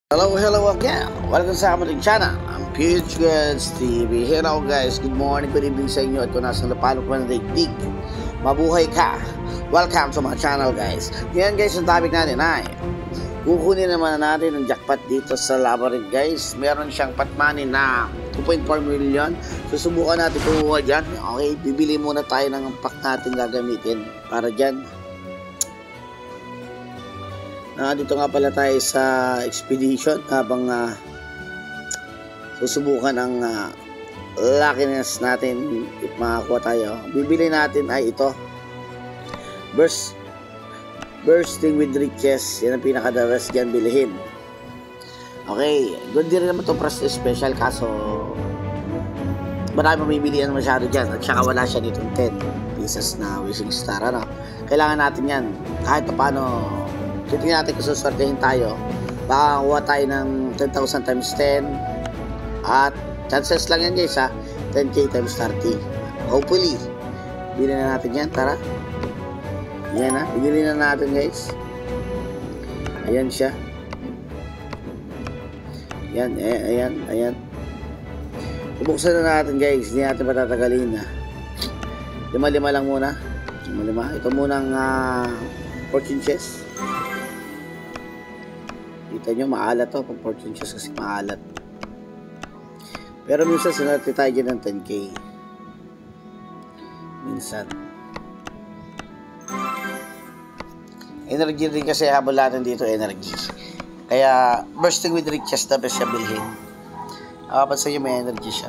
Hello again. Welcome sa ating channel. I'm Peach Goods TV. Hello guys. Good morning, good evening sa inyo. At kung nasa napalok man ng daigdig, mabuhay ka. Welcome to my channel guys. Ngayon guys, ang topic natin ay kukunin naman natin ang jackpot dito sa Labyrinth guys. Meron siyang pot money na 2.4 million. Susubukan natin kumuha dyan. Okay, bibili muna tayo ng pack natin gagamitin para dyan. Dito nga pala tayo sa expedition habang susubukan ang luckiness natin if makakuha tayo. Bibili natin ay ito, bursting with riches. Yan ang pinaka-the best dyan bilihin. Okay, good din naman ito price special, kaso marami mamimilian masyado dyan at saka wala siya ditong 10 pieces na wishing star. Kailangan natin yan kahit paano. Titingnan natin kung suswertehin tayo. Baka kuha tayo ng 10,000 times 10. At chances lang yan guys 10k times 30. Hopefully. Bili na natin yan. Tara. Yan bili na natin guys. Ayan siya. Ayan. Bubuksan na natin guys. Hindi natin patatagalin na. Lima lang muna. Lima. Ito munang fortune chest. Kita nyo, maalat to pag fortune chest kasi maalat. Pero minsan sinarte tayo dyan ng 10k. Minsan. Energy rin kasi habol natin dito, energy. Kaya bursting with riches na best siya bilhin. Pansin nyo, may energy siya.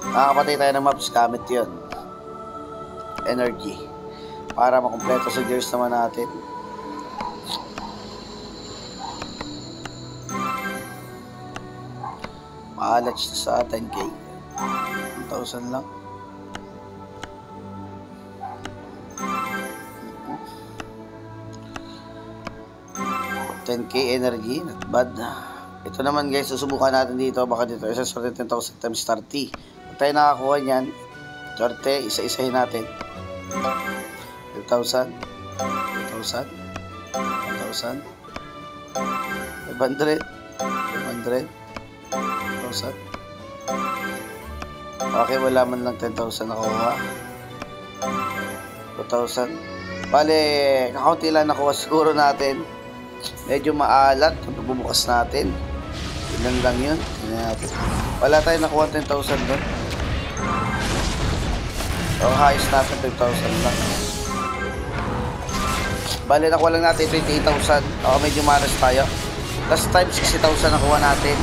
Nakakapatay tayo ng maps, gamit yun. Energy. Para makumpleto sa gears naman natin. Maalat siya sa 10k. 1,000 lang. $10k energy, not bad. Ito naman guys, susubukan natin dito. Baka dito isa 10,000 times 30. Kung tayo nakakuha niyan, 30, isa-isahin natin. 2,000, 2,000, 1,000, 500, 500, 1,000. Okay, wala man lang 10,000 nakuha. 2,000. Bale, kakaunti lang nakuha siguro natin. Medyo maalat. Bubukas natin. Ilan lang yun. Wala tayo nakuha 10,000 doon. So, highest natin 5,000 lang. Bale, nakuha lang natin 28,000. Medyo malas tayo. Last time, 60,000 nakuha natin.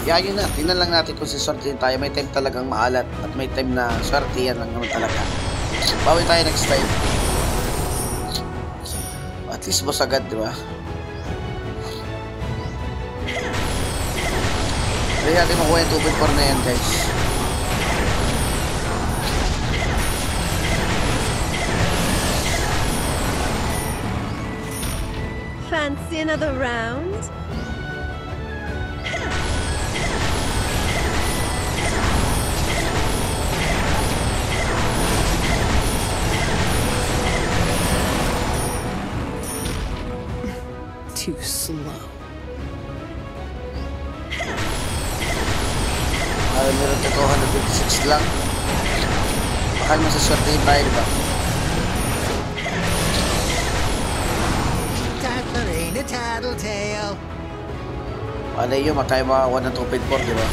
Kaya yun na, tingnan lang natin kung siswerte tayo. May time talagang maalat at may time na swerte, yan lang naman talaga. Bawi tayo next time. At least boss agad, di ba? Kaya natin makuha yung 2.4 na yan guys. Fancy another round? Too slow. Meron ka 256 lang. Baka masaswertehin tayo, diba? Tattler ain't a tattletale. Malay yun, magkaya makakuha ng 2.4, diba?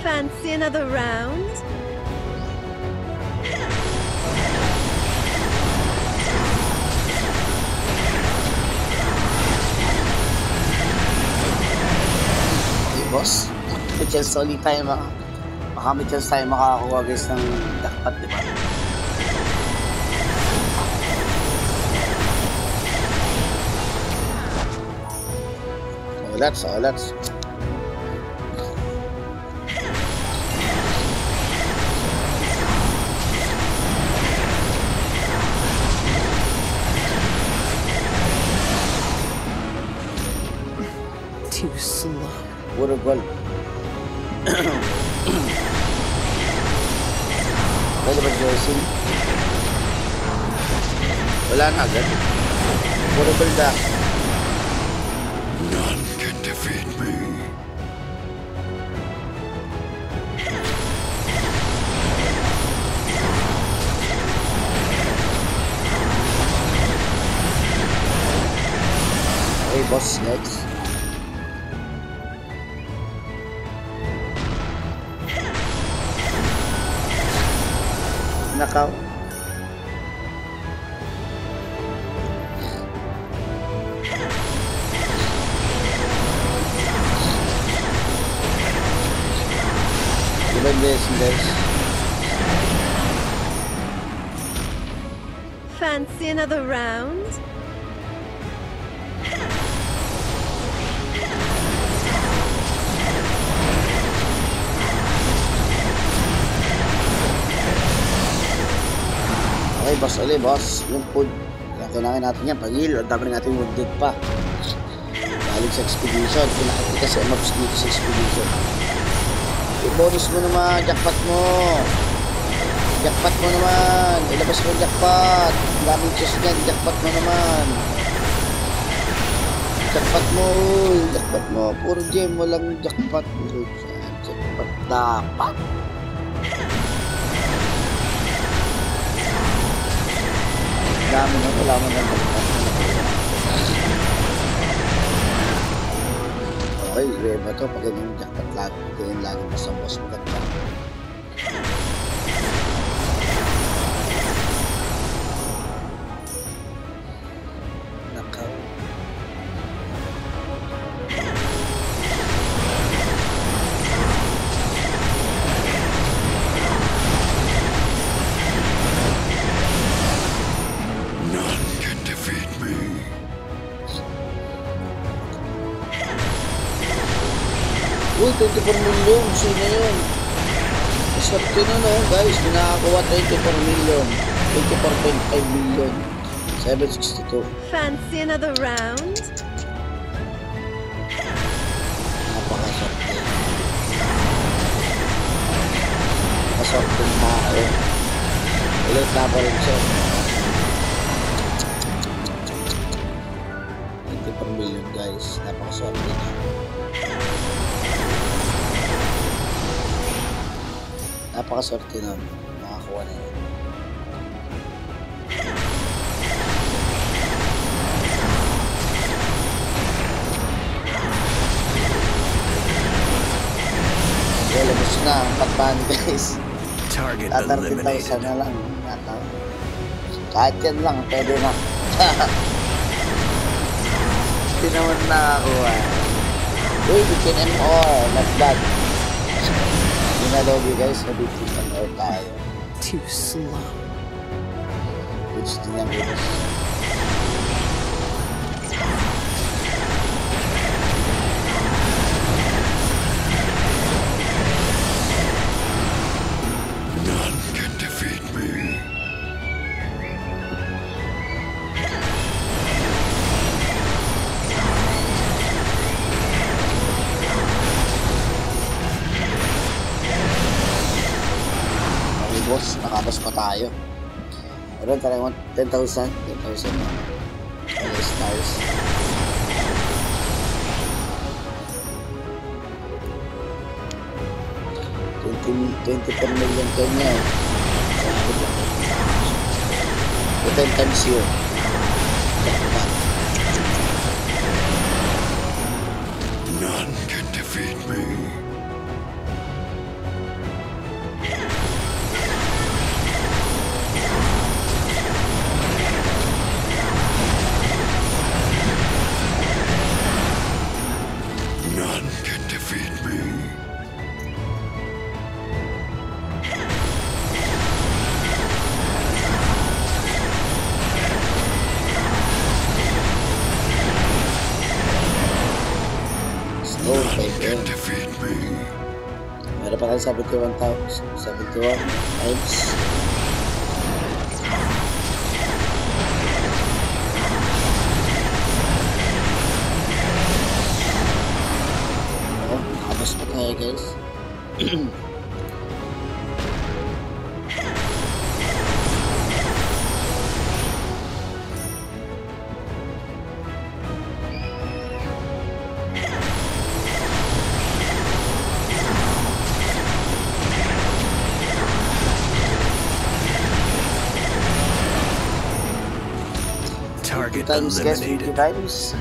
Fancy another round? Okay, boss. May chance ulit tayo baka may chance tayo makakakuha guys ng jackpot, diba? So let's Too slow. Puro gold. Pwede ba dressing? Wala na agad. Puro balda. None can defeat me. Okay, boss, next. Nakaw. Ibang blessing, guys. Fancy another round? Okay, boss, ulit, boss. Yung food. Kailangan natin yan. Pag-heal, ang dami natin wounded pa. Balik sa expedition. Pinakita kasi ang maps dito sa expedition. I-bonus mo naman, jackpot mo. Jackpot mo naman. Ilabas mo yung jackpot. Ang daming chest dyan, jackpot mo naman. Jackpot mo, jackpot mo. Puro gem, walang jackpot. Jackpot dapat. Dami na, wala mo na jackpot. Okay, iba to. Pag yung jackpot lagi, ganyan lagi mas ang boss maganda. Nakaw. None can defeat me. Uy, 24 million. Sino yun? Swerte na no, guys. Nakakakuha 24 million. 24.5 million. 762. Fancy another round? Napakaswerte. Napakaswerte ng tao. Ulit na pa rin siya. 24 million, guys. Napakaswerte na. Napakaswerte nun. Nakakuha na yun. Okay, labas na ang patpan, guys. Target 30,000 eliminated. na lang. Kahit yan lang, pwede na. Hindi naman nakakuha. Uy, bitin MR. Not bad. Pinalogi, guys. Nabitin MR tayo. Too slow. Which din yan, guys. None can defeat me. Okay, boss. Nakabas pa tayo. Meron talagang 10,000. 10,000 na. Stars. $24 million Kenya. So 10 times yun. Jackpot. None can defeat me. None can defeat me. Slow None type can yun. defeat me. Meron pa kayo 71 times. Oh, nakabas pa tayo, guys. times guys, 50 Eliminated. times.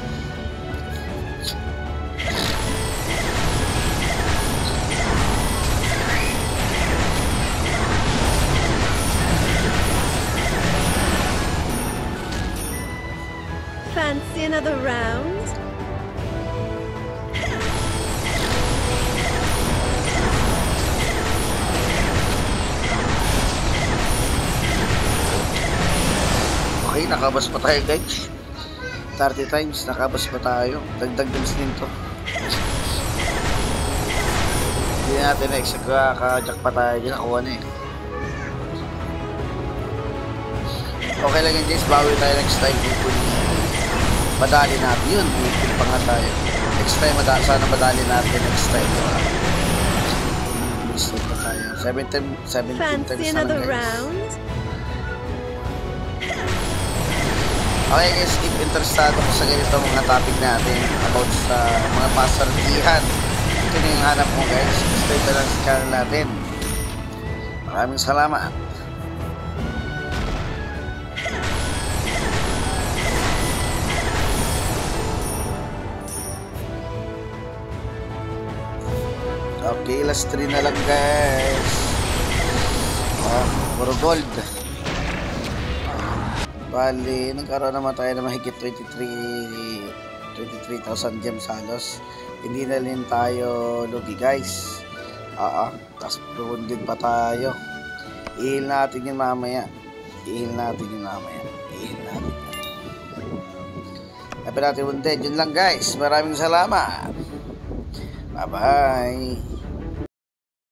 Fancy another round? Okay, nakabas pa tayo guys. 30 times, nakabas pa tayo. Dagdag games din to. Hindi natin na-exec, kaka-jack pa tayo dyan. Nakuha na eh. Okay lang yun guys, bawi tayo next time. Madali natin yun. Pipil pa nga tayo. Next time, sana madali natin next time. Gusto pa tayo. 17 times Fancy na another lang guys. round? Okay guys, if interesado ko sa ganito mga topic natin about sa mga pasartihan, ito na yung hanap mo guys. Stay pa lang sa channel natin. Maraming salamat. Okay, last 3 na lang guys. Puro gold. Bali, nagkaroon naman tayo na mahigit 23,000 gems halos. Hindi na rin tayo lugi guys. Tapos wounded pa tayo. I-heal natin yun mamaya. Dapat natin wounded. Yun lang guys. Maraming salamat. Bye bye.